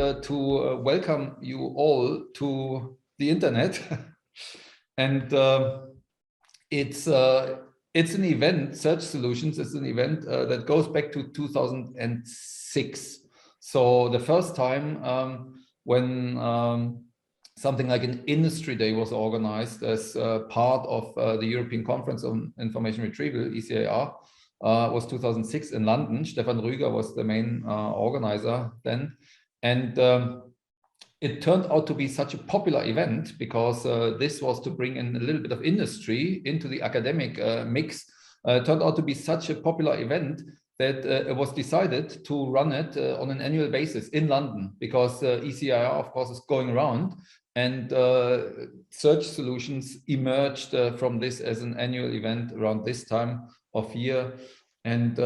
welcome you all to the internet. And it's an event, Search Solutions is an event that goes back to 2006. So the first time when something like an industry day was organized as part of the European Conference on Information Retrieval, ECIR, was 2006 in London. Stefan Rüger was the main organizer then. And it turned out to be such a popular event because this was to bring in a little bit of industry into the academic mix. It turned out to be such a popular event that it was decided to run it on an annual basis in London, because ECIR, of course, is going around, and Search Solutions emerged from this as an annual event around this time of year. And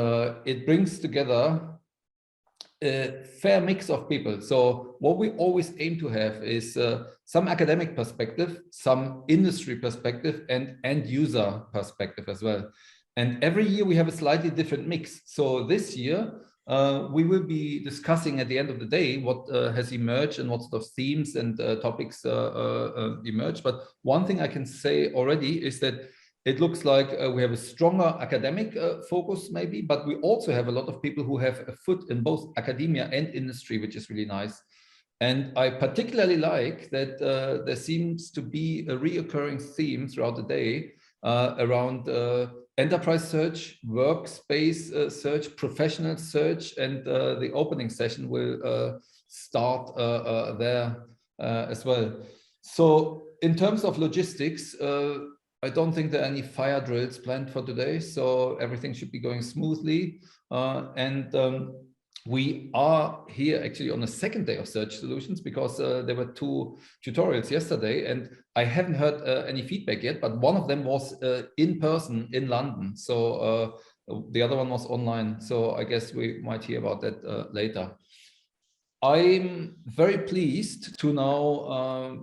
it brings together a fair mix of people. So what we always aim to have is some academic perspective, some industry perspective, and end user perspective as well. And every year we have a slightly different mix. So this year we will be discussing at the end of the day what has emerged and what sort of themes and topics emerged. But one thing I can say already is that it looks like we have a stronger academic focus maybe, but we also have a lot of people who have a foot in both academia and industry, which is really nice. And I particularly like that there seems to be a reoccurring theme throughout the day around enterprise search, workspace search, professional search, and the opening session will start there as well. So in terms of logistics, I don't think there are any fire drills planned for today, so everything should be going smoothly. We are here actually on the second day of Search Solutions, because there were 2 tutorials yesterday, and I haven't heard any feedback yet, but one of them was in person in London. So the other one was online. So I guess we might hear about that later. I'm very pleased to now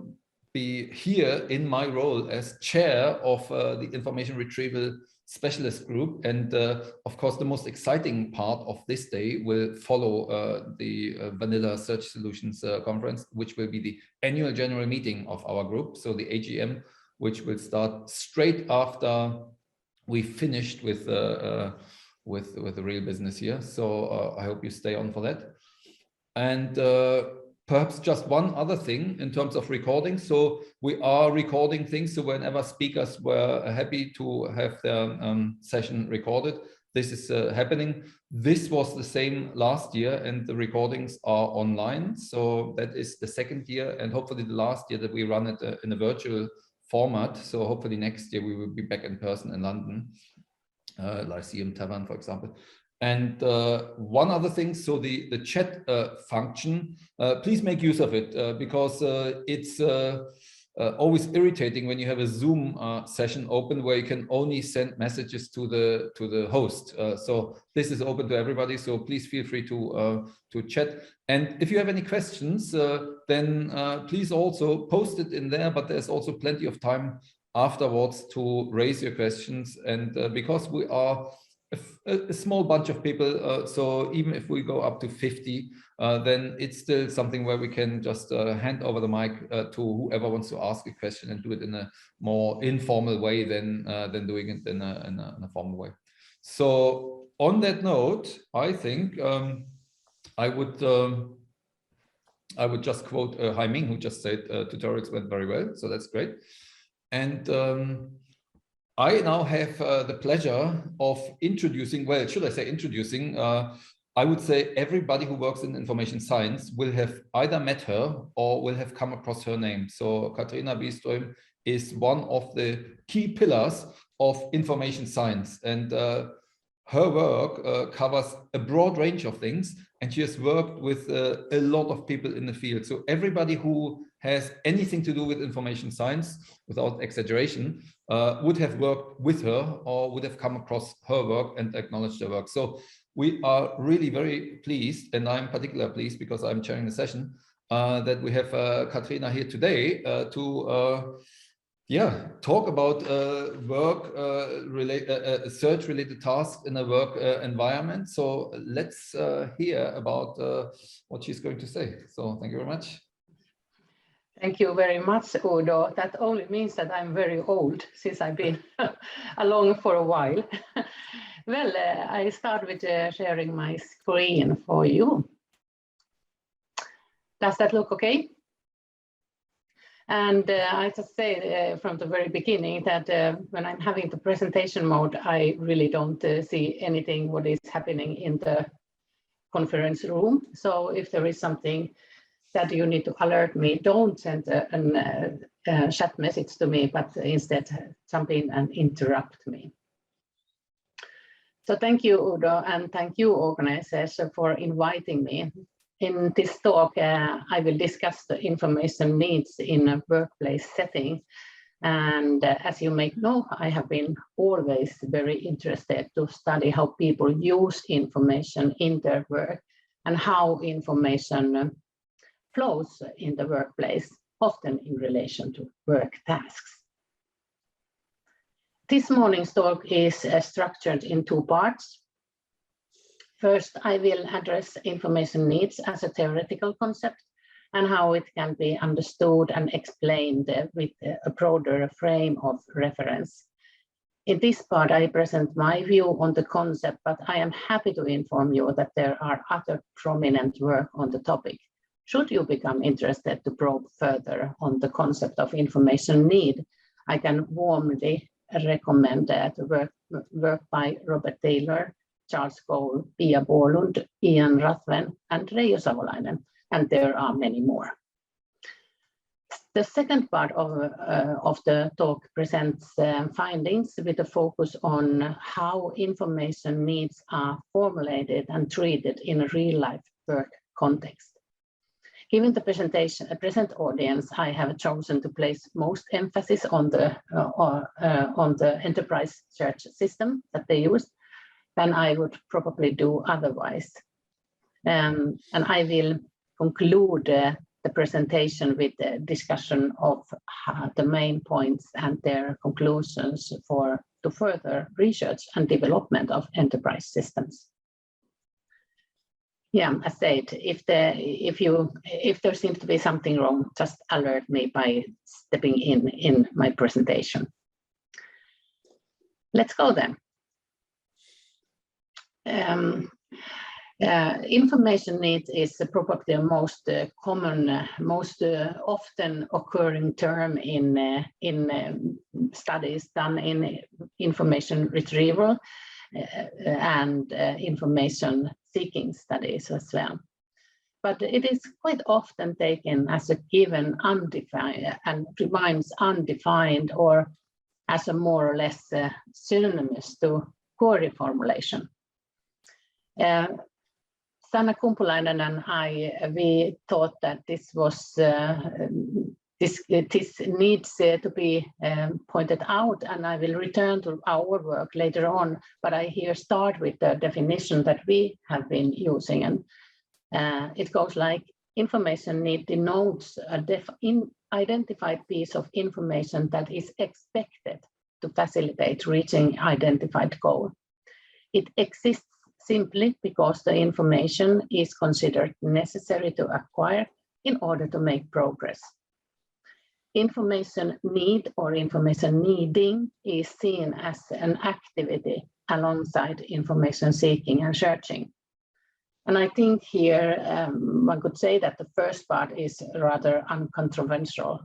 be here in my role as chair of the information retrieval specialist group. And of course, the most exciting part of this day will follow the Vanilla Search Solutions conference, which will be the annual general meeting of our group. So the AGM, which will start straight after we finished with the real business here. So I hope you stay on for that. And perhaps just one other thing in terms of recording. So we are recording things. So whenever speakers were happy to have their session recorded, this is happening. This was the same last year, and the recordings are online. So that is the second year, and hopefully the last year that we run it in a virtual format. So hopefully next year we will be back in person in London, Lyceum Tavern, for example. And one other thing, so the chat function, please make use of it, because it's always irritating when you have a Zoom session open where you can only send messages to the host. So this is open to everybody, so please feel free to chat. And if you have any questions, then please also post it in there, but there's also plenty of time afterwards to raise your questions. And because we are a small bunch of people, so even if we go up to 50, then it's still something where we can just hand over the mic to whoever wants to ask a question, and do it in a more informal way than doing it in a formal way. So on that note, I think I would just quote Hai Ming, who just said tutorials went very well, so that's great. And I now have the pleasure of introducing, well, should I say introducing, I would say everybody who works in information science will have either met her or will have come across her name. So Katriina Byström is one of the key pillars of information science, and her work covers a broad range of things, and she has worked with a lot of people in the field. So everybody who has anything to do with information science, without exaggeration, would have worked with her or would have come across her work and acknowledged her work. So we are really very pleased, and I'm particularly pleased because I'm chairing the session, that we have Katriina here today to Yeah, talk about work search-related tasks in a work environment. So let's hear about what she's going to say. So thank you very much. Thank you very much, Udo. That only means that I'm very old, since I've been along for a while. Well, I start with sharing my screen for you. Does that look okay? And I just say from the very beginning that when I'm having the presentation mode, I really don't see anything what is happening in the conference room. So if there is something that you need to alert me, don't send a chat message to me, but instead jump in and interrupt me. So thank you, Udo, and thank you, organizers, for inviting me. In this talk, I will discuss the information needs in a workplace setting. And as you may know, I have been always very interested to study how people use information in their work and how information flows in the workplace, often in relation to work tasks. This morning's talk is structured in two parts. First, I will address information needs as a theoretical concept and how it can be understood and explained with a broader frame of reference. In this part, I present my view on the concept, but I am happy to inform you that there are other prominent work on the topic. Should you become interested to probe further on the concept of information need, I can warmly recommend the work by Robert Taylor, Charles Cole, Pia Borlund, Ian Ruthven, and Reijo Savolainen, and there are many more. The second part of the talk presents findings with a focus on how information needs are formulated and treated in a real-life work context. Given the present audience, I have chosen to place most emphasis on the enterprise search system that they use, than I would probably do otherwise. And I will conclude the presentation with a discussion of the main points and their conclusions to further research and development of enterprise systems. Yeah, as said, if there seems to be something wrong, just alert me by stepping in my presentation. Let's go then. Information needs is probably the most common, most often occurring term in studies done in information retrieval and information seeking studies as well. But it is quite often taken as a given, undefined, and remains undefined, or as a more or less synonymous to query formulation. Sanna Kumpulainen and I, we thought that this was this needs to be pointed out, and I will return to our work later on. But I here start with the definition that we have been using, and it goes like: information need denotes a identified piece of information that is expected to facilitate reaching identified goal. It exists simply because the information is considered necessary to acquire in order to make progress. Information need or information needing is seen as an activity alongside information seeking and searching. And I think here one could say that the first part is rather uncontroversial.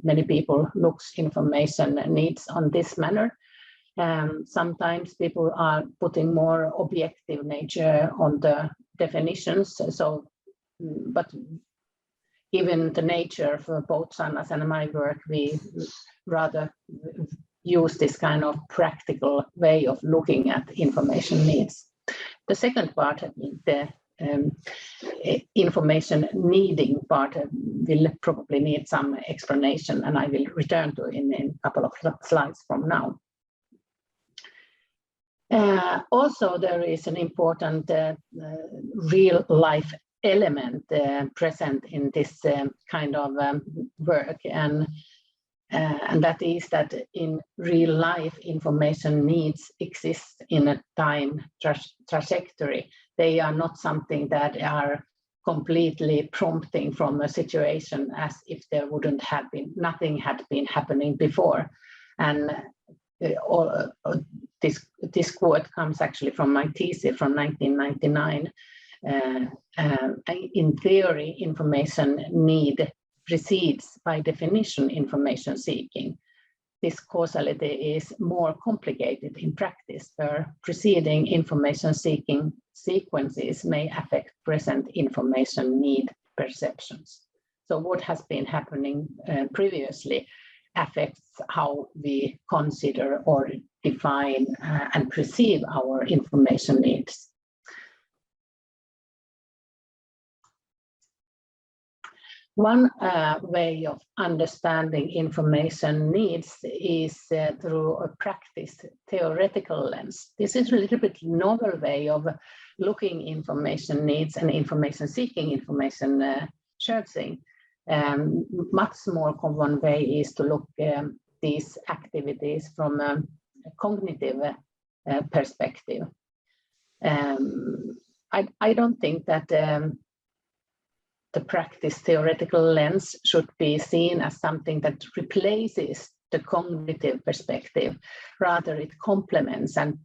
Many people look information needs on this manner. Sometimes people are putting more objective nature on the definitions. So, but given the nature for both Sanna's and my work, we rather use this kind of practical way of looking at information needs. The second part, the information needing part, will probably need some explanation, and I will return to in a couple of slides from now. Also, there is an important real life element present in this kind of work, and and that is that in real life, information needs exist in a time trajectory. They are not something that are completely prompting from a situation as if there wouldn't have been, nothing had been happening before. And this quote comes actually from my thesis from 1999. In theory, information need precedes by definition information seeking. This causality is more complicated in practice, where preceding information seeking sequences may affect present information need perceptions. So what has been happening previously affects how we consider or define and perceive our information needs. One way of understanding information needs is through a practice theoretical lens. This is a little bit novel way of looking information needs and information seeking, information searching. Much more common way is to look these activities from a cognitive perspective. I don't think that the practice theoretical lens should be seen as something that replaces the cognitive perspective. Rather, it complements and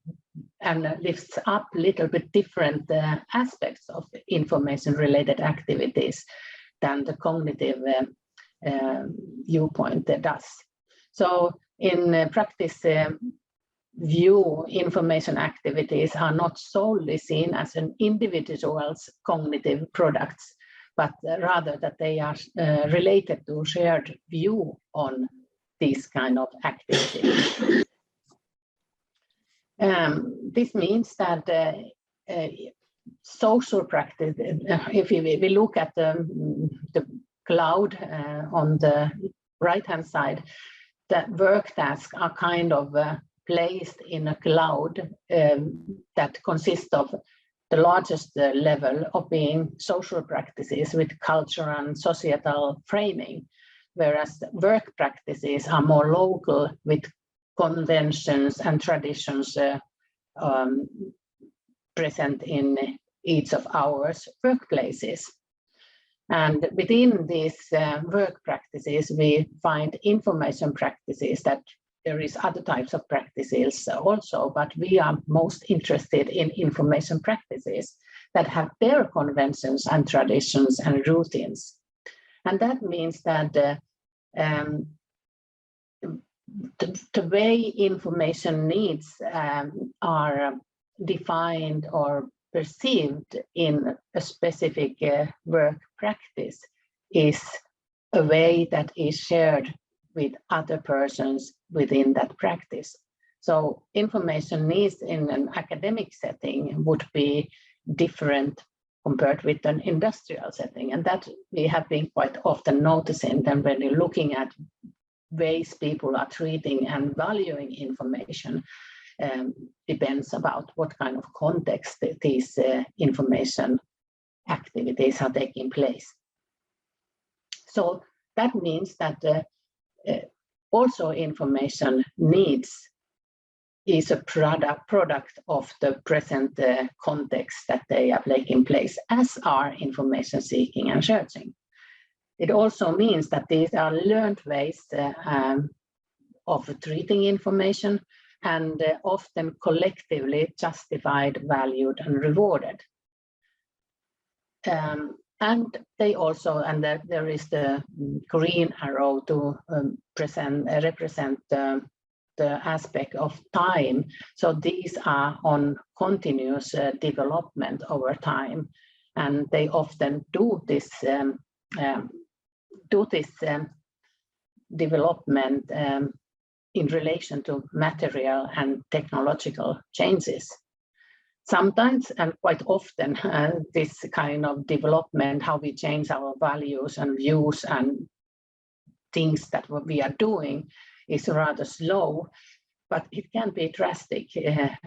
lifts up a little bit different aspects of information-related activities than the cognitive viewpoint does. So in practice view, information activities are not solely seen as an individual's cognitive products, but rather that they are related to shared view on these kind of activities. This means that social practice, if we look at the cloud on the right-hand side, that work tasks are kind of placed in a cloud that consists of the largest level of being social practices with culture and societal framing, whereas work practices are more local with conventions and traditions present in each of our workplaces. And within these work practices, we find information practices that there is other types of practices also, but we are most interested in information practices that have their conventions and traditions and routines. And that means that the way information needs are defined or perceived in a specific work practice is a way that is shared with other persons within that practice. So information needs in an academic setting would be different compared with an industrial setting. And that we have been quite often noticing that when you're looking at ways people are treating and valuing information, depends about what kind of context these information activities are taking place. So that means that also information needs is a product of the present context that they are taking place, as are information seeking and searching. It also means that these are learned ways of treating information and often collectively justified, valued, and rewarded. And they also, and there is the green arrow to represent the aspect of time. So these are on continuous development over time, and they often do this development in relation to material and technological changes. Sometimes and quite often, this kind of development, how we change our values and views and things that we are doing, is rather slow, but it can be drastic,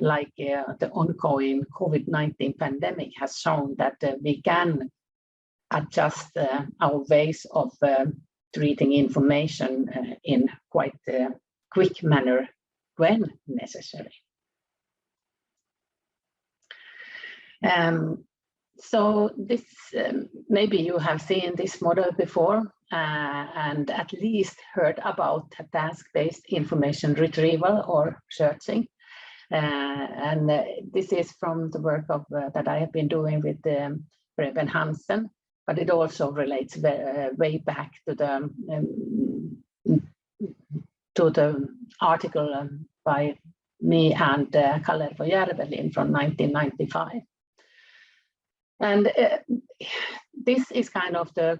like the ongoing COVID-19 pandemic has shown that we can adjust our ways of treating information in quite a quick manner when necessary. So this, maybe you have seen this model before and at least heard about task-based information retrieval or searching. And this is from the work of that I have been doing with Preben Hansen, but it also relates way back to the article by me and Kalervo Järvelin from 1995. And this is kind of the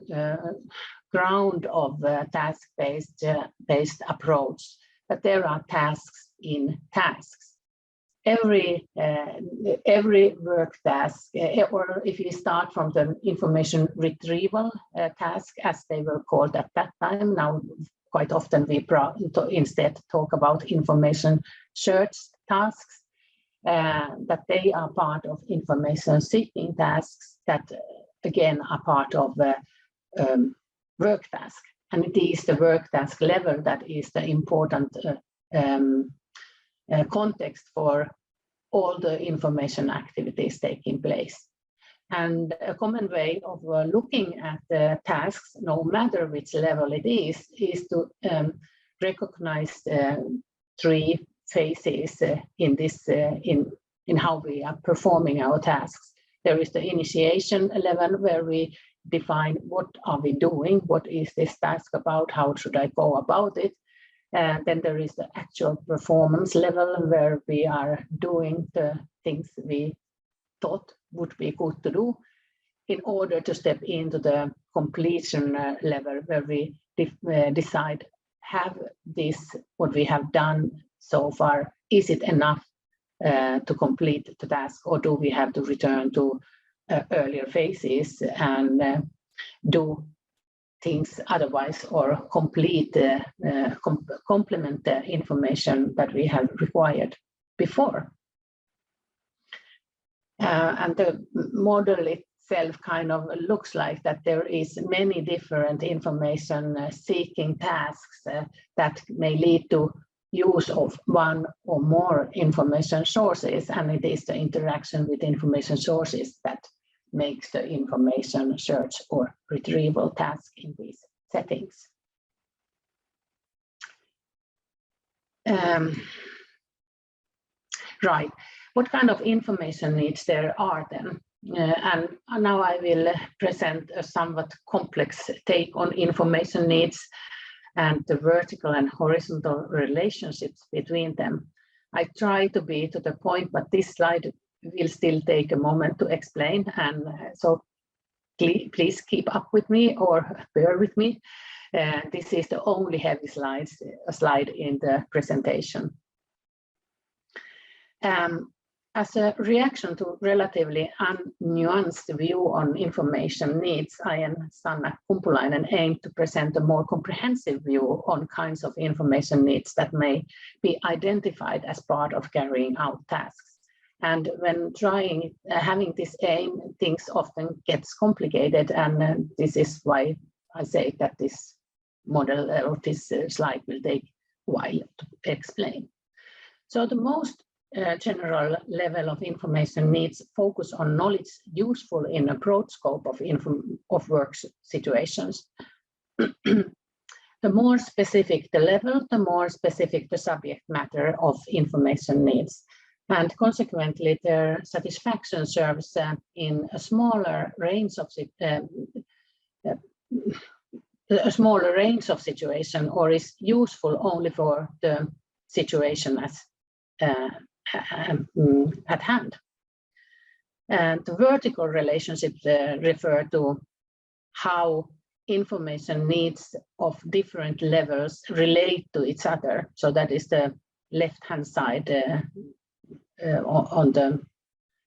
ground of task-based approach, that there are tasks in tasks. Every work task, or if you start from the information retrieval task, as they were called at that time, now quite often we instead talk about information search tasks, that they are part of information seeking tasks that again are part of the work task. And it is the work task level that is the important context for all the information activities taking place. And a common way of looking at the tasks, no matter which level it is to recognize three phases in this in how we are performing our tasks. There is the initiation level where we define what are we doing, what is this task about, how should I go about it. Then there is the actual performance level where we are doing the things we thought would be good to do, in order to step into the completion level where we decide, have this, what we have done so far, is it enough to complete the task, or do we have to return to earlier phases and do things otherwise, or complete complement the information that we have required before. And the model itself kind of looks like that there is many different information seeking tasks that may lead to use of one or more information sources, and it is the interaction with information sources that makes the information search or retrieval task in these settings. Right, what kind of information needs there are then? And now I will present a somewhat complex take on information needs and the vertical and horizontal relationships between them. I try to be to the point, but this slide will still take a moment to explain, and so please keep up with me or bear with me. This is the only heavy slide in the presentation. As a reaction to relatively unnuanced view on information needs, I and Sanna Kumpulainen aim to present a more comprehensive view on kinds of information needs that may be identified as part of carrying out tasks. And when having this aim, things often gets complicated, and this is why I say that this model or this slide will take a while to explain. So the most general level of information needs focus on knowledge useful in a broad scope of work situations. The more specific the level, the more specific the subject matter of information needs. And consequently, their satisfaction serves in a smaller range of situation, or is useful only for the situation as at hand. And the vertical relationships refer to how information needs of different levels relate to each other. So that is the left-hand side on the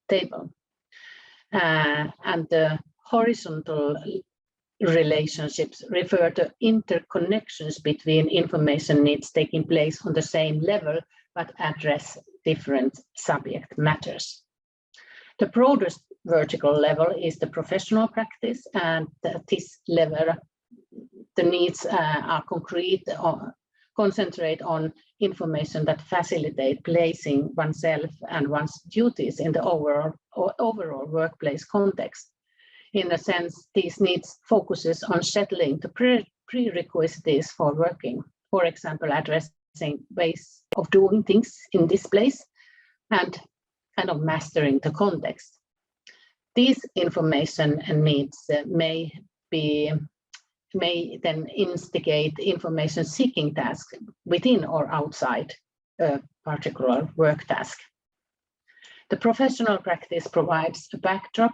table. And the horizontal relationships refer to interconnections between information needs taking place on the same level, but address different subject matters. The broadest vertical level is the professional practice, and this level the needs are concrete or concentrate on information that facilitate placing oneself and one's duties in the overall workplace context. In a sense, these needs focuses on settling the prerequisites for working, for example, addressing ways of doing things in this place and kind of mastering the context. These information and needs may then instigate information seeking tasks within or outside a particular work task. The professional practice provides a backdrop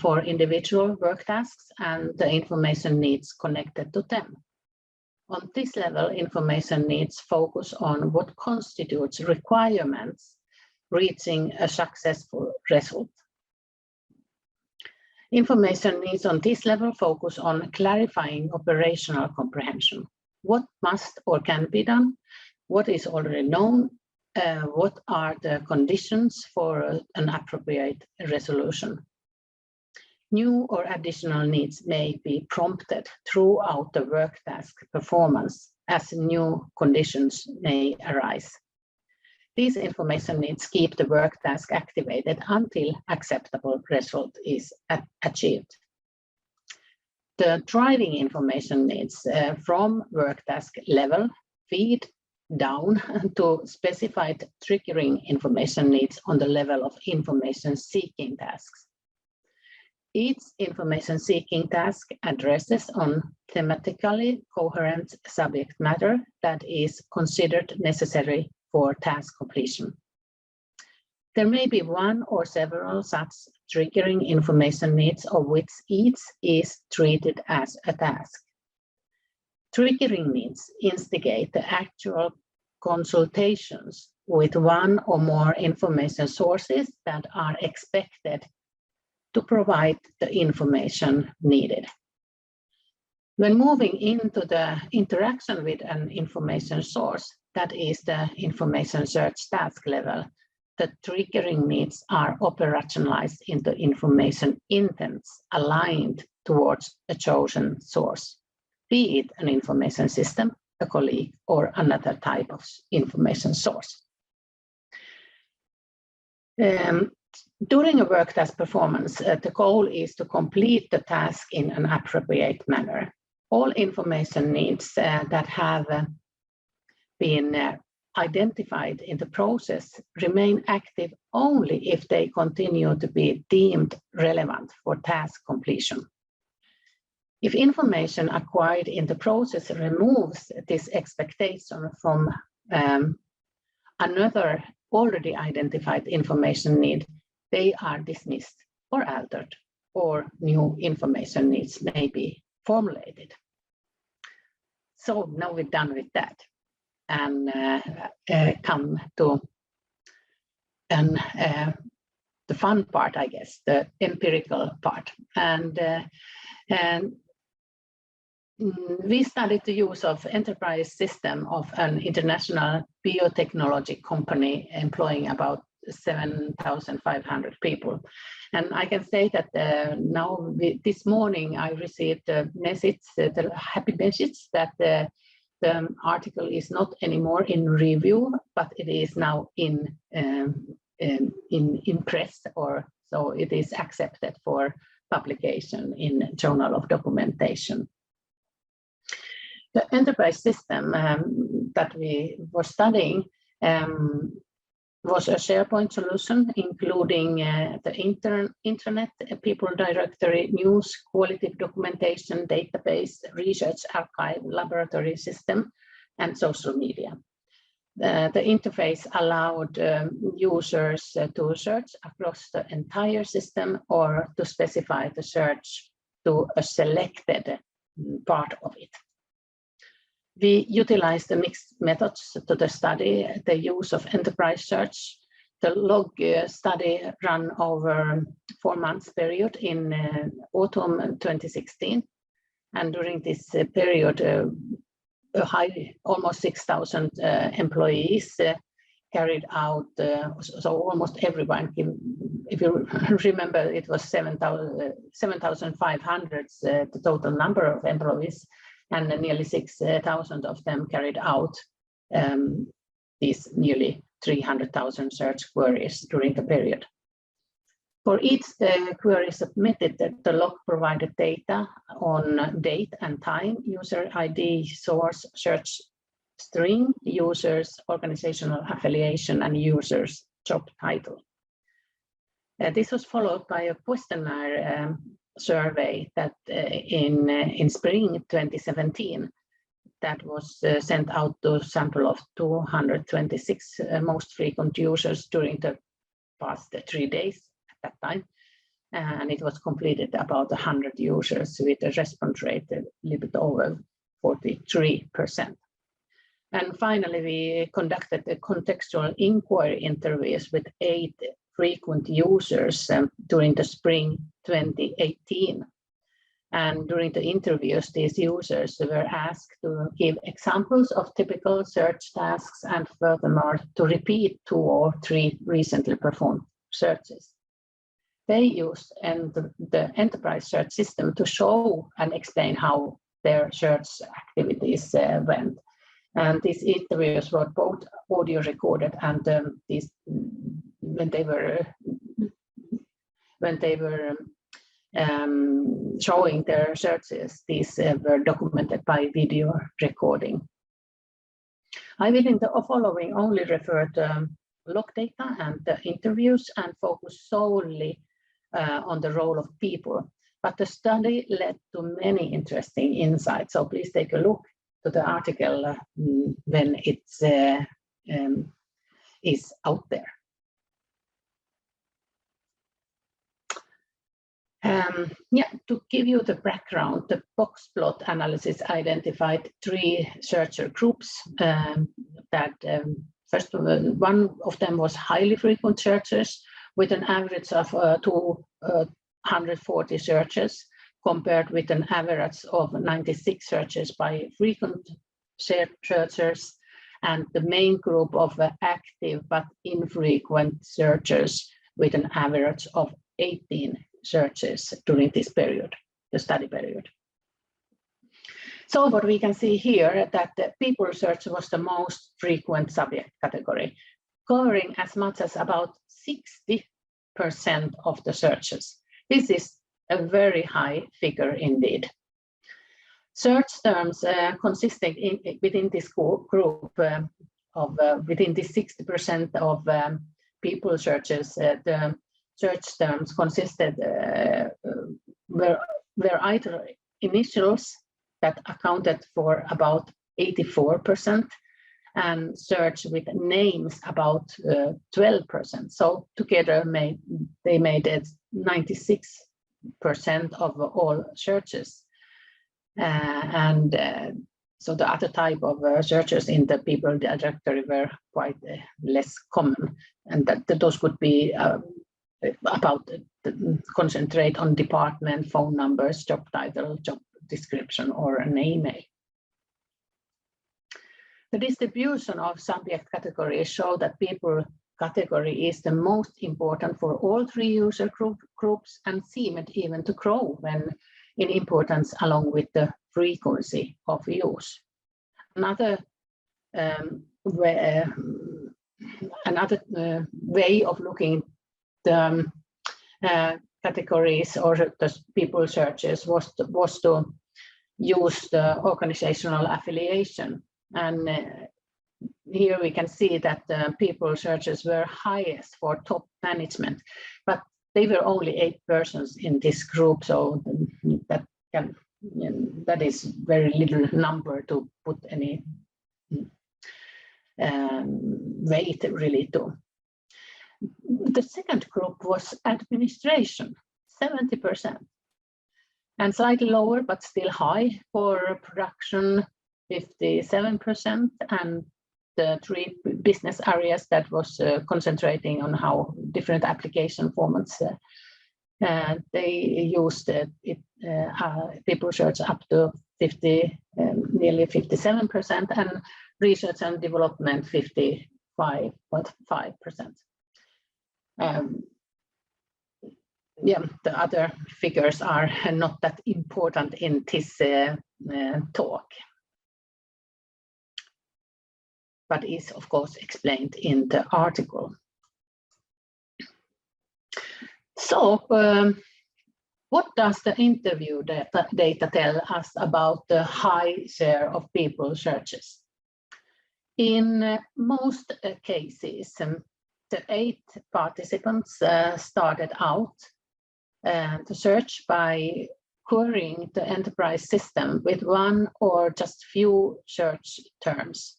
for individual work tasks and the information needs connected to them. On this level, information needs focus on what constitutes requirements reaching a successful result. Information needs on this level focus on clarifying operational comprehension. What must or can be done? What is already known? What are the conditions for an appropriate resolution? New or additional needs may be prompted throughout the work task performance as new conditions may arise. These information needs keep the work task activated until acceptable result is achieved. The driving information needs from work task level feed down to specified triggering information needs on the level of information seeking tasks. Each information seeking task addresses on thematically coherent subject matter that is considered necessary for task completion. There may be one or several such triggering information needs of which each is treated as a task. Triggering needs instigate the actual consultations with one or more information sources that are expected to provide the information needed. When moving into the interaction with an information source, that is the information search task level, the triggering needs are operationalized into information intents aligned towards a chosen source, be it an information system, a colleague, or another type of information source. During a work task performance, the goal is to complete the task in an appropriate manner. All information needs that have been identified in the process remain active only if they continue to be deemed relevant for task completion. If information acquired in the process removes this expectation from another already identified information need, they are dismissed or altered, or new information needs may be formulated. So now we're done with that and come to the fun part, I guess, the empirical part. And we studied the use of enterprise system of an international biotechnology company employing about 7,500 people. And I can say that this morning I received a message, the happy message that the article is not anymore in review, but it is now in press, or so it is accepted for publication in Journal of Documentation. The enterprise system that we were studying was a SharePoint solution, including the internet, people directory, news, quality documentation, database, research archive, laboratory system, and social media. The interface allowed users to search across the entire system or to specify the search to a selected part of it. We utilized the mixed methods to the study, the use of enterprise search. The log study ran over 4 months period in autumn 2016. And during this period, almost 6,000 employees carried out, so almost everyone if you remember, it was 7,500, the total number of employees, and nearly 6,000 of them carried out these nearly 300,000 search queries during the period. For each query submitted, the log provided data on date and time, user ID, source, search string, users, organizational affiliation, and users' job title. This was followed by a questionnaire survey that in spring 2017 that was sent out to a sample of 226 most frequent users during the past 3 days at that time. And it was completed about 100 users with a response rate a little bit over 43%. And finally, we conducted the contextual inquiry interviews with 8 frequent users during the spring 2018. And during the interviews, these users were asked to give examples of typical search tasks and furthermore to repeat 2 or 3 recently performed searches. They used the enterprise search system to show and explain how their search activities went. And these interviews were both audio recorded and when they were showing their searches, these were documented by video recording. I will in the following only refer to log data and the interviews and focus solely on the role of people. But the study led to many interesting insights. So please take a look to the article when it is out there. To give you the background, the box plot analysis identified 3 searcher groups. First of all, one of them was highly frequent searchers with an average of 240 searches, compared with an average of 96 searches by frequent searchers, and the main group of active but infrequent searchers with an average of 18 searches during this period, the study period. So what we can see here that the people search was the most frequent subject category, covering as much as about 60% of the searches. This is a very high figure indeed. Search terms consisting within this group within the 60% of people searches, the search terms consisted were either initials that accounted for about 84% and search with names about 12%. So together they made it 96% of all searches. So the other type of searches in the people directory were quite less common, and that those would be about concentrate on department, phone numbers, job title, job description, or an email. The distribution of subject categories show that people category is the most important for all 3 user groups and seemed even to grow when in importance along with the frequency of use. Another way of looking the categories or the people searches was to use the organizational affiliation. And here we can see that the people searches were highest for top management, but they were only 8 persons in this group, so that is very little number to put any weight really to. The second group was administration, 70%, and slightly lower but still high for production, 57%, and the 3 business areas that was concentrating on how different application formats they used people search up to nearly 57%, and research and development 55.5%. yeah, the other figures are not that important in this talk, but is of course explained in the article. So what does the interview data tell us about the high share of people searches? In most cases, the 8 participants started out the search by querying the enterprise system with one or just few search terms.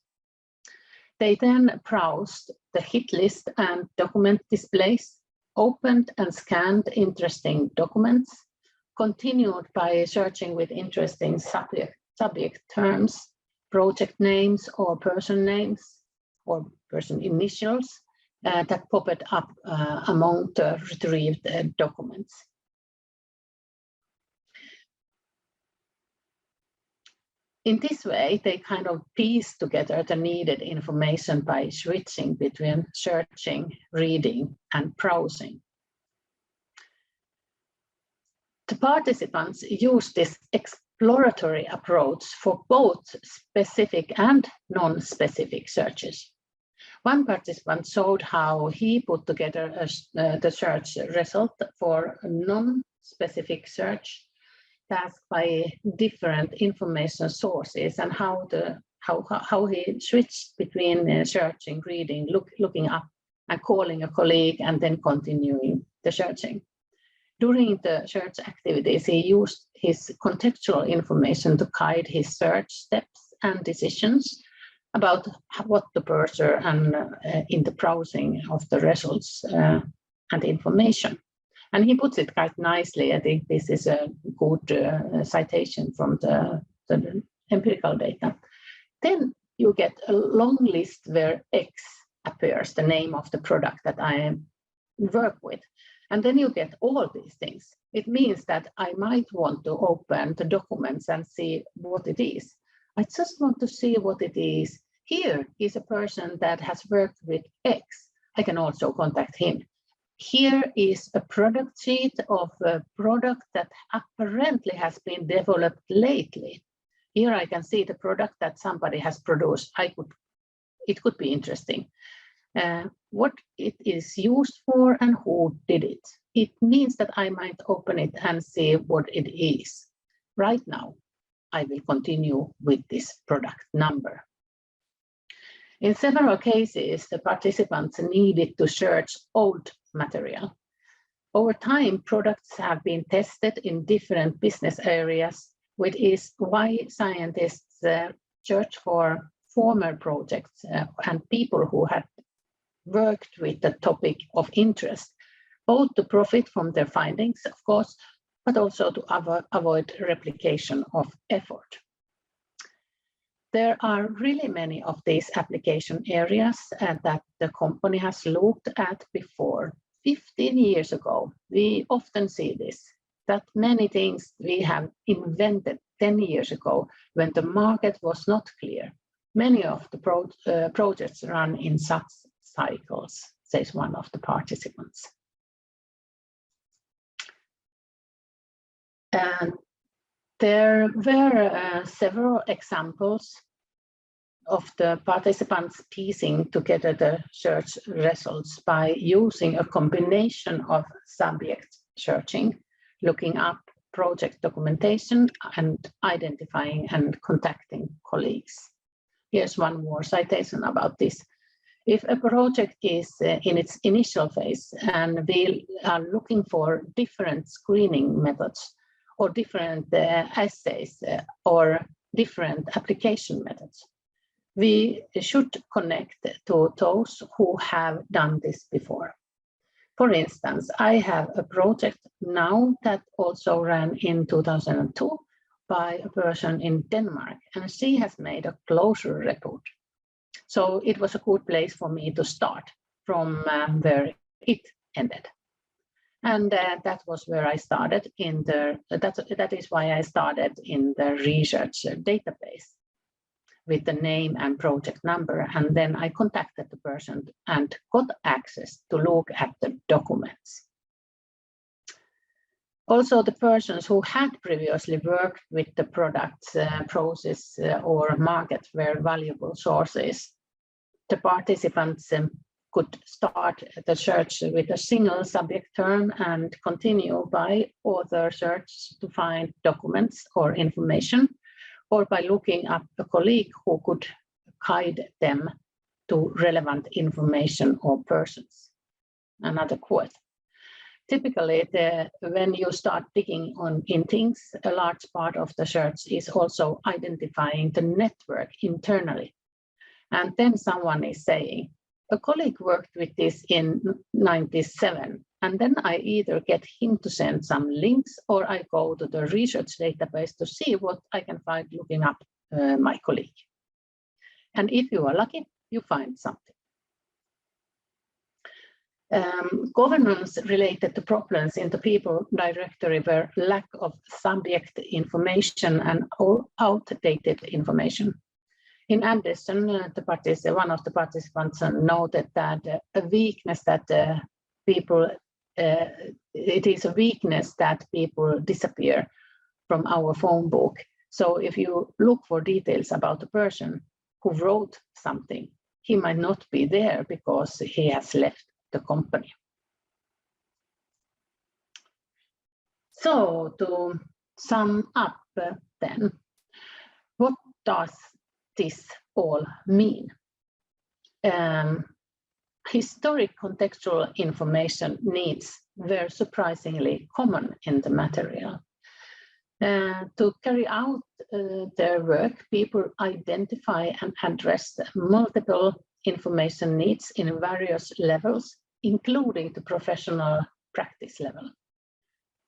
They then browsed the hit list and document displays, opened and scanned interesting documents, continued by searching with interesting subject terms, project names or person names or person initials that popped up among the retrieved documents. In this way, they kind of piece together the needed information by switching between searching, reading, and browsing. The participants use this exploratory approach for both specific and non-specific searches. One participant showed how he put together the search result for a non-specific search task by different information sources, and how he switched between searching, reading, looking up, and calling a colleague, and then continuing the searching. During the search activities, he used his contextual information to guide his search steps and decisions about what to pursue and in the browsing of the results and information. And he puts it quite nicely. I think this is a good citation from the empirical data. Then you get a long list where X appears, the name of the product that I work with. And then you get all these things. It means that I might want to open the documents and see what it is. I just want to see what it is. Here is a person that has worked with X. I can also contact him. Here is a product sheet of a product that apparently has been developed lately. Here I can see the product that somebody has produced. It could be interesting. What it is used for and who did it. It means that I might open it and see what it is. Right now, I will continue with this product number. In several cases, the participants needed to search old material. Over time, products have been tested in different business areas, which is why scientists search for former projects and people who had worked with the topic of interest, both to profit from their findings, of course, but also to avoid replication of effort. There are really many of these application areas that the company has looked at before. 15 years ago, we often see this, that many things we have invented 10 years ago when the market was not clear. Many of the projects run in such cycles, says one of the participants. And there were several examples of the participants piecing together the search results by using a combination of subject searching, looking up project documentation, and identifying and contacting colleagues. Here's one more citation about this. If a project is in its initial phase and we are looking for different screening methods or different assays or different application methods, we should connect to those who have done this before. For instance, I have a project now that also ran in 2002 by a person in Denmark, and she has made a closure report. So it was a good place for me to start from where it ended. And that was where I started in that is why I started in the research database with the name and project number. And then I contacted the person and got access to look at the documents. Also, the persons who had previously worked with the products, process, or market were valuable sources. The participants could start the search with a single subject term and continue by author search to find documents or information, or by looking up a colleague who could guide them to relevant information or persons. Another quote. Typically, when you start digging in things, a large part of the search is also identifying the network internally. And then someone is saying, a colleague worked with this in '97, and then I either get him to send some links or I go to the research database to see what I can find looking up my colleague. And if you are lucky, you find something. Governance related to problems in the people directory were lack of subject information and outdated information. In addition, one of the participants noted that a weakness that it is a weakness that people disappear from our phone book. So if you look for details about the person who wrote something, he might not be there because he has left the company. So to sum up then, what does this all mean? Historic contextual information needs were surprisingly common in the material. To carry out their work, people identify and address multiple information needs in various levels, including the professional practice level.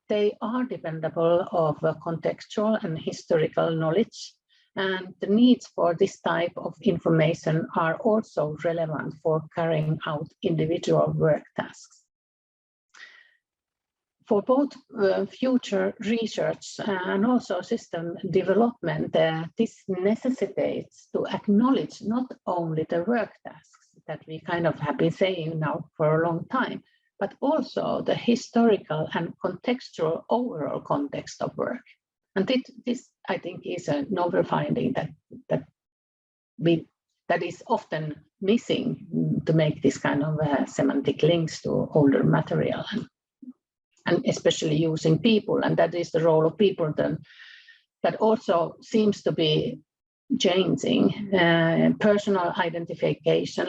They are dependable of contextual and historical knowledge, and the needs for this type of information are also relevant for carrying out individual work tasks. For both future research and also system development, this necessitates to acknowledge not only the work tasks that we kind of have been saying now for a long time, but also the historical and contextual overall context of work. And this I think, is a novel finding that is often missing to make this kind of semantic links to older material. And especially using people, and that is the role of people then, that also seems to be changing. Personal identification,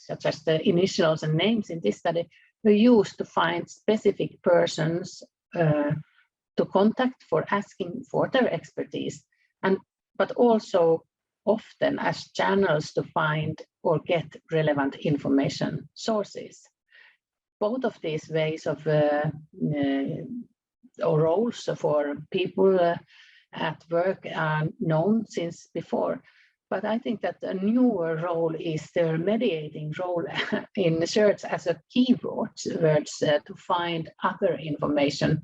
such as the initials and names in this study, were used to find specific persons to contact for asking for their expertise, but also often as channels to find or get relevant information sources. Both of these ways of or roles for people at work are known since before, but I think that a newer role is their mediating role in search as a keyword to find other information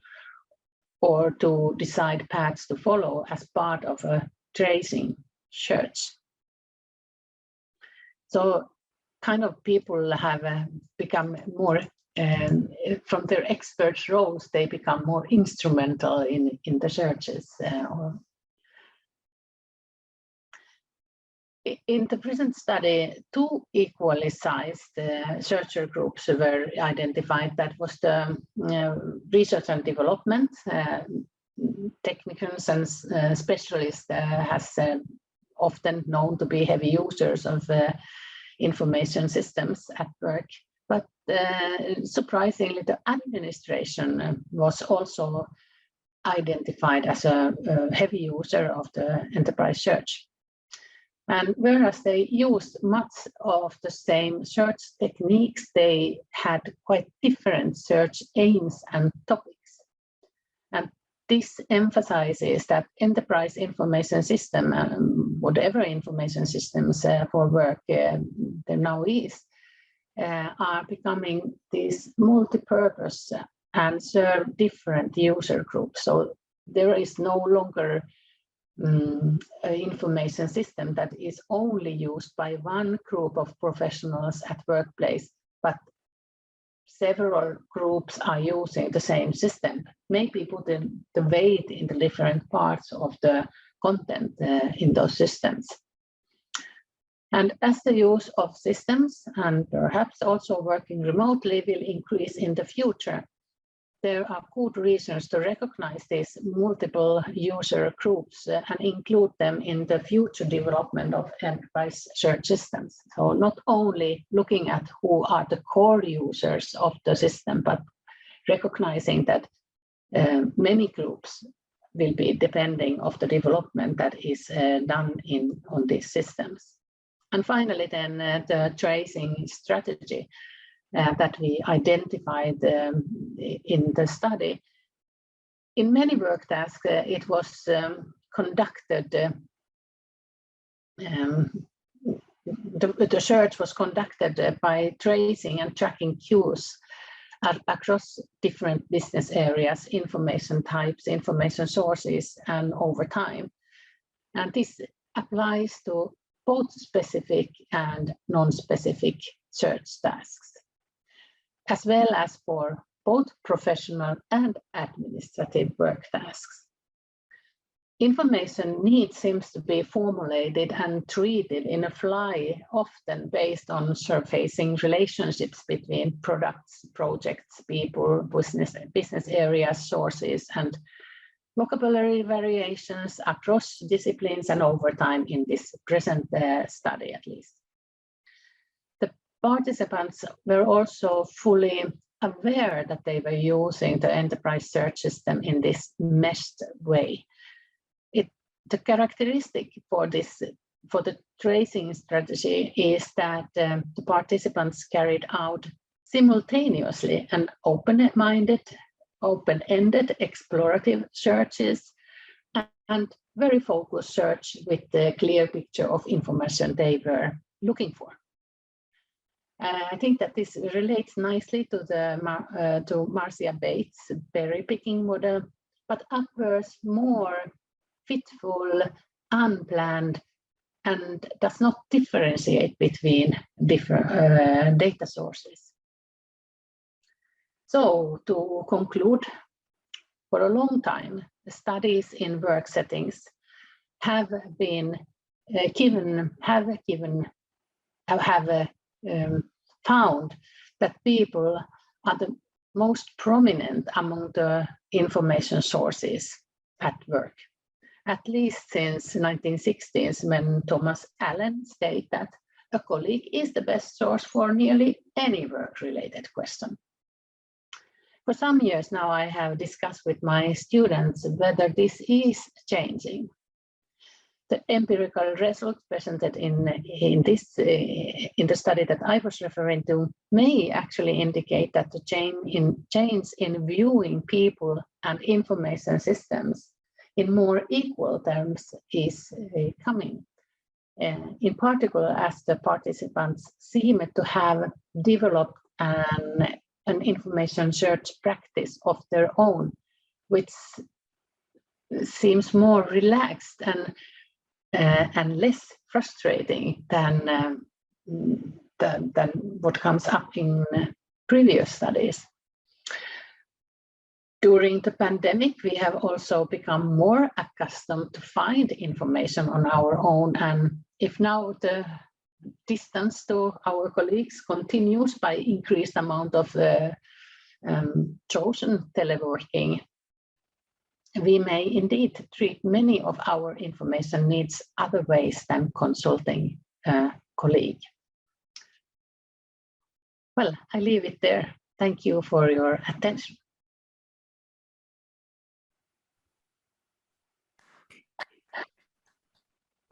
or to decide paths to follow as part of a tracing search. So kind of people have become more from their expert roles, they become more instrumental in the searches. In the present study, two equally sized searcher groups were identified. That was the research and development. Technicians and specialists has often known to be heavy users of information systems at work. But surprisingly, the administration was also identified as a heavy user of the enterprise search. And whereas they used much of the same search techniques, they had quite different search aims and topics. And this emphasizes that enterprise information system, whatever information systems for work there now is, are becoming these multi-purpose and serve different user groups. So there is no longer an information system that is only used by one group of professionals at workplace, but several groups are using the same system, maybe putting the weight in the different parts of the content in those systems. And as the use of systems and perhaps also working remotely will increase in the future, there are good reasons to recognize these multiple user groups and include them in the future development of enterprise search systems. So not only looking at who are the core users of the system, but recognizing that many groups will be depending on the development that is done on these systems. And finally, then the tracing strategy that we identified in the study. In many work tasks, it was conducted, the search was conducted by tracing and tracking cues across different business areas, information types, information sources, and over time. And this applies to both specific and non-specific search tasks, as well as for both professional and administrative work tasks. Information need seems to be formulated and treated in a fly, often based on surfacing relationships between products, projects, people, business areas, sources, and vocabulary variations across disciplines and over time in this present study, at least. The participants were also fully aware that they were using the enterprise search system in this meshed way. The characteristic for the tracing strategy is that the participants carried out simultaneously an open-minded, open-ended explorative searches and very focused search with the clear picture of information they were looking for. I think that this relates nicely to the to Marcia Bates' berry picking model, but offers more fitful, unplanned, and does not differentiate between different data sources. So to conclude, for a long time, the studies in work settings have found that people are the most prominent among the information sources at work, at least since 1960s, when Thomas Allen stated that a colleague is the best source for nearly any work-related question. For some years now, I have discussed with my students whether this is changing. The empirical results presented in the study that I was referring to may actually indicate that the change in viewing people and information systems in more equal terms is coming. In particular, as the participants seem to have developed an information search practice of their own, which seems more relaxed and less frustrating than what comes up in previous studies. During the pandemic, we have also become more accustomed to find information on our own, and if now the distance to our colleagues continues by increased amount of chosen teleworking, we may indeed treat many of our information needs other ways than consulting a colleague. Well, I leave it there. Thank you for your attention.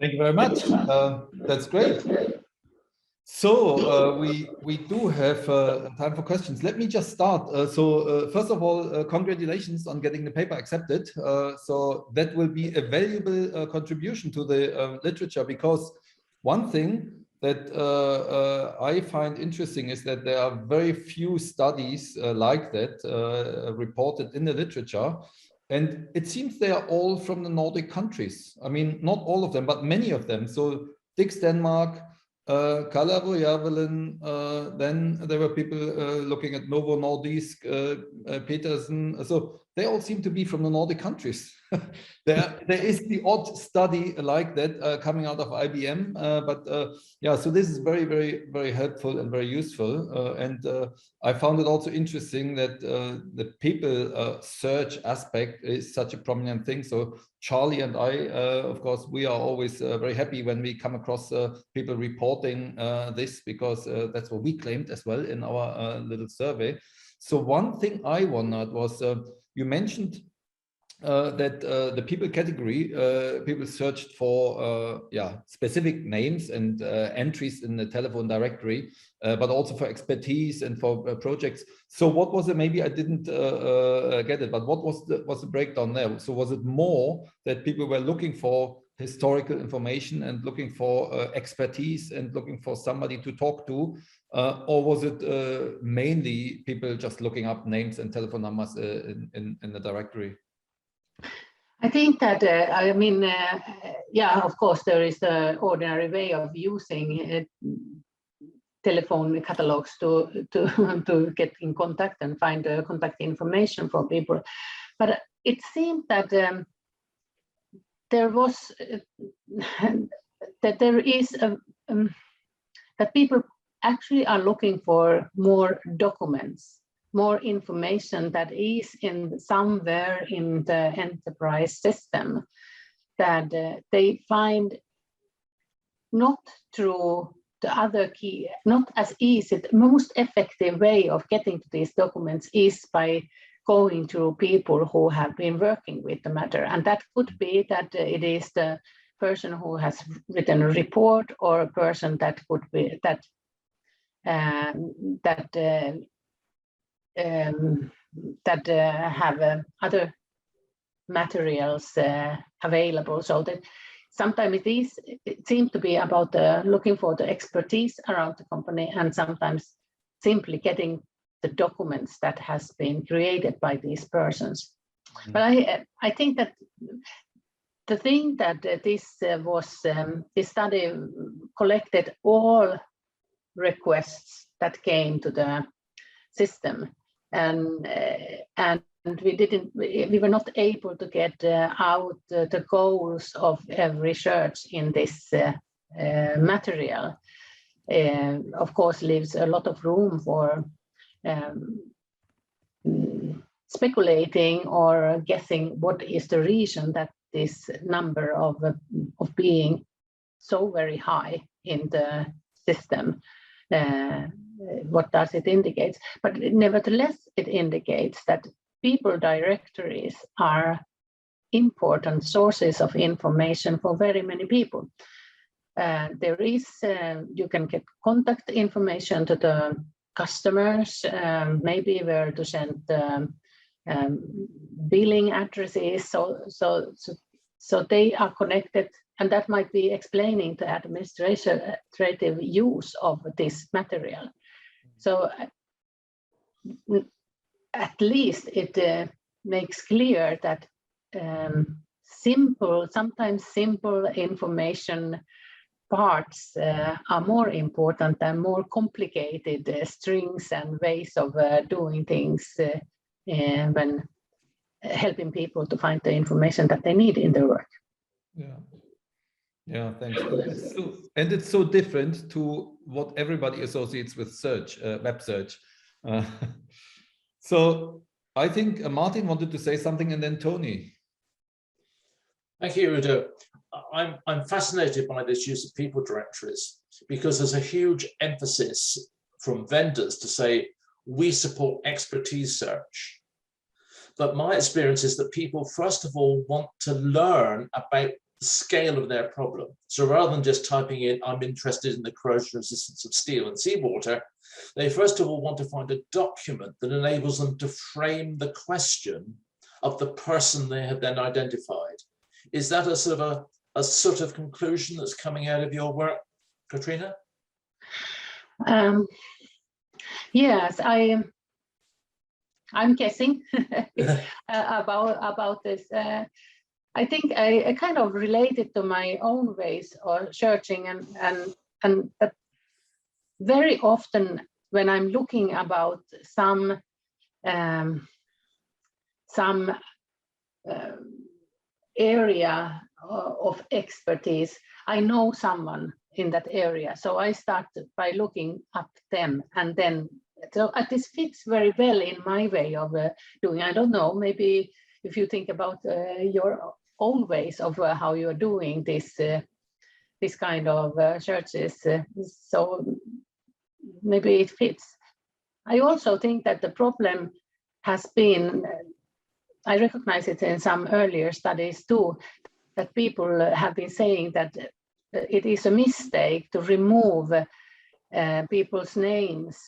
Thank you very much. That's great. So we do have time for questions. Let me just start. First of all, congratulations on getting the paper accepted. So that will be a valuable contribution to the literature, because one thing that I find interesting is that there are very few studies like that reported in the literature. And it seems they are all from the Nordic countries. I mean, not all of them, but many of them. So Dix, Denmark, Kalavo, Järvelen, then there were people looking at Novo Nordisk, Petersen. So they all seem to be from the Nordic countries. there is the odd study like that coming out of IBM, but yeah, so this is very, very, very helpful and very useful. And I found it also interesting that the people search aspect is such a prominent thing. So Charlie and I, of course, we are always very happy when we come across people reporting this, because that's what we claimed as well in our little survey. So one thing I wondered was, you mentioned that the people category, people searched for specific names and entries in the telephone directory, but also for expertise and for projects. So what was it? Maybe I didn't get it, but what was the breakdown there? So was it more that people were looking for historical information and looking for expertise and looking for somebody to talk to, or was it mainly people just looking up names and telephone numbers in the directory? I think that, yeah, of course, there is the ordinary way of using telephone catalogs to get in contact and find contact information for people. But it seemed that there was that there is that people actually are looking for more documents, more information that is in somewhere in the enterprise system that they find not through the other key, not as easy. The most effective way of getting to these documents is by going through people who have been working with the matter. And that could be that it is the person who has written a report, or a person that could be that have other materials available. So that sometimes it seems to be about looking for the expertise around the company, and sometimes simply getting the documents that has been created by these persons. Mm-hmm. But I think that the thing that this study collected all requests that came to the system, and we were not able to get out the goals of every search in this material. Of course, leaves a lot of room for speculating or guessing what is the reason that this number of being so very high in the system. What does it indicate? But nevertheless, it indicates that people directories are important sources of information for very many people. There is, you can get contact information to the customers, maybe where to send billing addresses. So they are connected, and that might be explaining the administrative use of this material. So at least it makes clear that sometimes simple information parts are more important than more complicated strings and ways of doing things when helping people to find the information that they need in their work. Yeah, thanks. And it's so different to what everybody associates with search, web search. So I think Martin wanted to say something, and then Tony. Thank you, Udo. I'm fascinated by this use of people directories, because there's a huge emphasis from vendors to say, we support expertise search. But my experience is that people, first of all, want to learn about the scale of their problem. So rather than just typing in, I'm interested in the corrosion resistance of steel and seawater, they first of all want to find a document that enables them to frame the question of the person they have then identified. Is that a sort of conclusion that's coming out of your work, Katriina? Yes, I'm guessing about this. I think I kind of related to my own ways of searching, and but very often when I'm looking about some area of expertise, I know someone in that area, so I start by looking up them, and then so this fits very well in my way of doing. I don't know, maybe if you think about your own ways of how you're doing this this kind of searches, so maybe it fits. I also think that the problem has been, I recognize it in some earlier studies too, that people have been saying that it is a mistake to remove people's names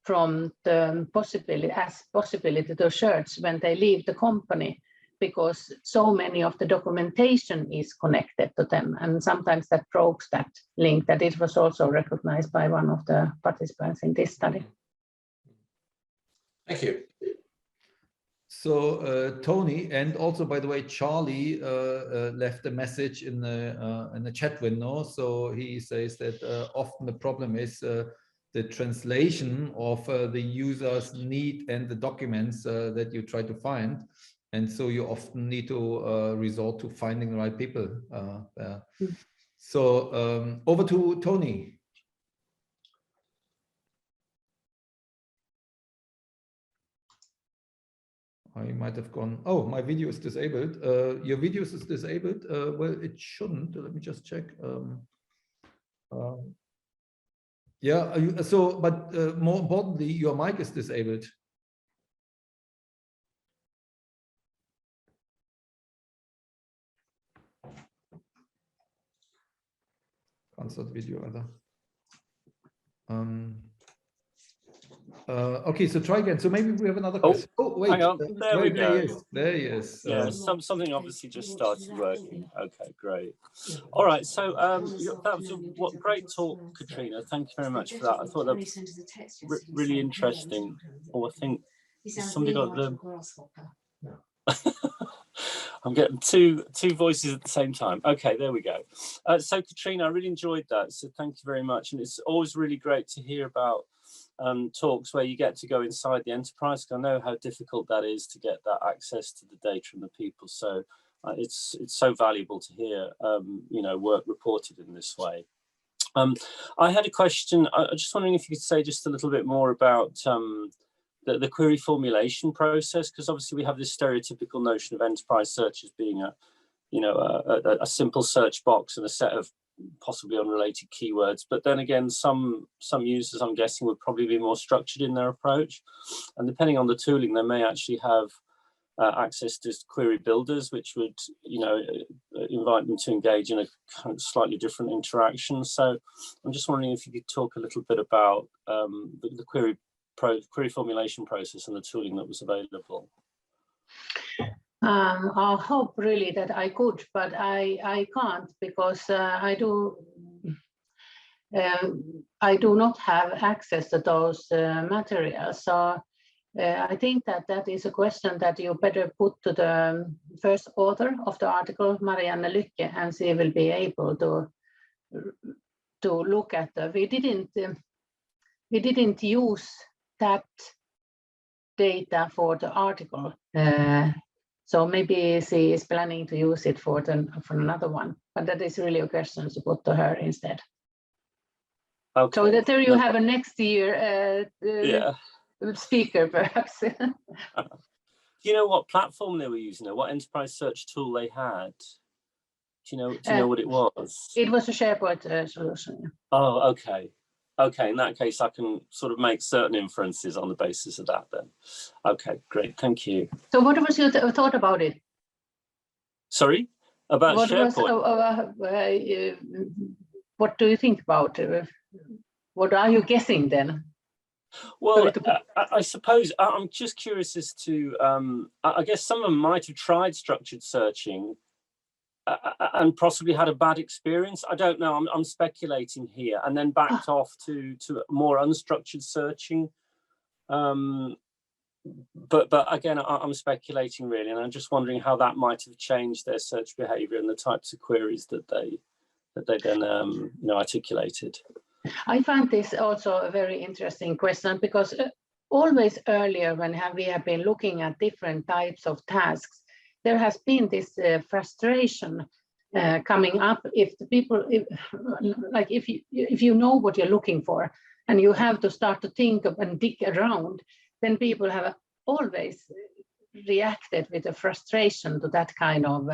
from the possibility to search when they leave the company, because so many of the documentation is connected to them, and sometimes that probes that link. That it was also recognized by one of the participants in this study. Thank you. So Tony, and also, by the way, Charlie left a message in the chat window. So he says that often the problem is the translation of the user's need and the documents that you try to find. And so you often need to resort to finding the right people. So over to Tony. I might have gone, oh, my video is disabled. Your video is disabled. Well, it shouldn't. Let me just check. Yeah, so, but more importantly, your mic is disabled. Can't start video either. Okay, so try again. So maybe we have another question. Oh, wait. Hang on. There we go. There he is. There he is. Yeah, something obviously just started working. Okay, great. All right. So that was what great talk, Katriina. Thank you very much for that. I thought that was really interesting. Oh, I think somebody got the. I'm getting two voices at the same time. Okay, there we go. So Katriina, I really enjoyed that. So thank you very much. And it's always really great to hear about talks where you get to go inside the enterprise. I know how difficult that is to get that access to the data and the people. So it's so valuable to hear you know, work reported in this way. I had a question. I was just wondering if you could say just a little bit more about the query formulation process, because obviously we have this stereotypical notion of enterprise search as being a simple search box and a set of possibly unrelated keywords, but then again, some users, I'm guessing, would probably be more structured in their approach, and depending on the tooling, they may actually have access to query builders, which would, you know, invite them to engage in a kind of slightly different interaction. So I'm just wondering if you could talk a little bit about the query formulation process and the tooling that was available. I hope really that I could, but I can't, because I do not have access to those materials. So I think that is a question that you better put to the first author of the article, Marianne Lykke, and she will be able to look at the. We didn't use that data for the article. So maybe she is planning to use it for another one, but that is really a question to put to her instead. Okay. So that there you have a next year speaker, perhaps. Do you know what platform they were using, or what enterprise search tool they had? Do you know what it was? It was a SharePoint solution. Yeah. Oh, okay. Okay, in that case, I can sort of make certain inferences on the basis of that then. Okay, great, thank you. So what was your thought about it? Sorry? About what SharePoint? What do you think about it? What are you guessing then? Well, I suppose I'm just curious as to, I guess some of them might have tried structured searching and possibly had a bad experience. I don't know, I'm speculating here, and then backed off to more unstructured searching. But again, I'm speculating really, and I'm just wondering how that might have changed their search behavior and the types of queries that they then articulated. I find this also a very interesting question, because always earlier when we have been looking at different types of tasks, there has been this frustration coming up if the people, if you know what you're looking for and you have to start to think of and dig around, then people have always reacted with a frustration to that kind of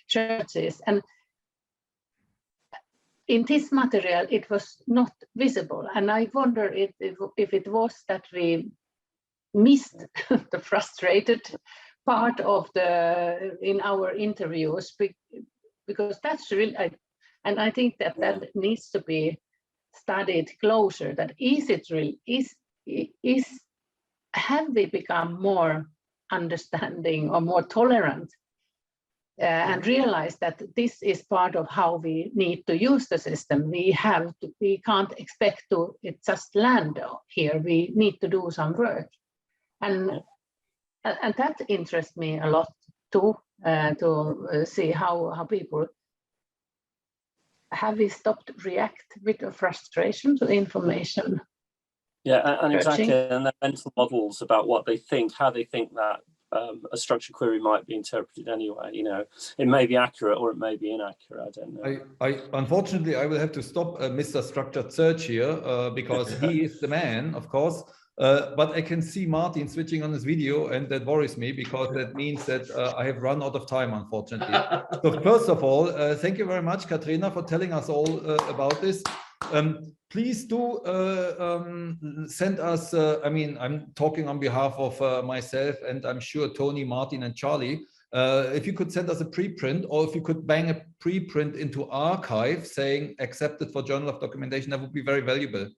searches. And in this material, it was not visible. And I wonder if it was that we missed the frustrated part of in our interviews, because that's really, and I think that needs to be studied closer. That have we become more understanding or more tolerant and realize that this is part of how we need to use the system. We can't expect it just land here. We need to do some work, and that interests me a lot too, to see how people have we stopped react with a frustration to information. Yeah, and exactly, and their mental models about what they think, how they think that a structured query might be interpreted anyway. You know, it may be accurate or it may be inaccurate. I don't know. Unfortunately, I will have to stop Mr. Structured Search here because he is the man, of course. But I can see Martin switching on his video, and that worries me because that means that I have run out of time, unfortunately. So first of all, thank you very much, Katriina, for telling us all about this. Please do send us, I mean, I'm talking on behalf of myself, and I'm sure Tony, Martin, and Charlie, if you could send us a preprint, or if you could bang a preprint into archive saying accepted for Journal of Documentation, that would be very valuable.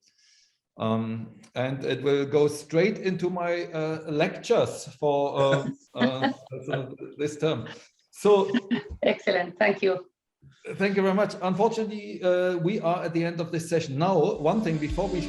And it will go straight into my lectures for this term. So excellent, thank you. Thank you very much. Unfortunately, we are at the end of this session. Now, one thing before we